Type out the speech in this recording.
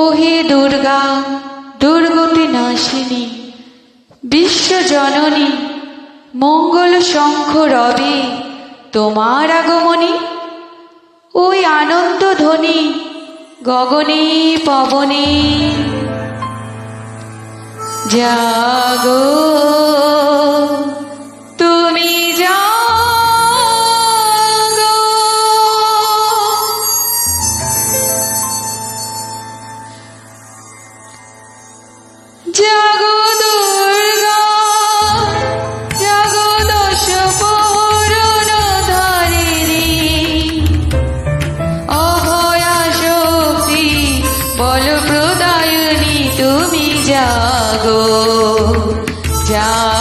ওহে দুর্গা, দুর্গতি নাশিনী, বিশ্বজননী, মঙ্গল শঙ্খ রবে তোমার আগমনী। ওই আনন্দ ধ্বনি গগনে পবনে। জাগো তুমি জাগো, জাগো দুর্গা, জাগো দশ পূরণ ধারিণী, অভয়া শক্তি বল প্রদায়িনী তুমি জাগো, জাগো।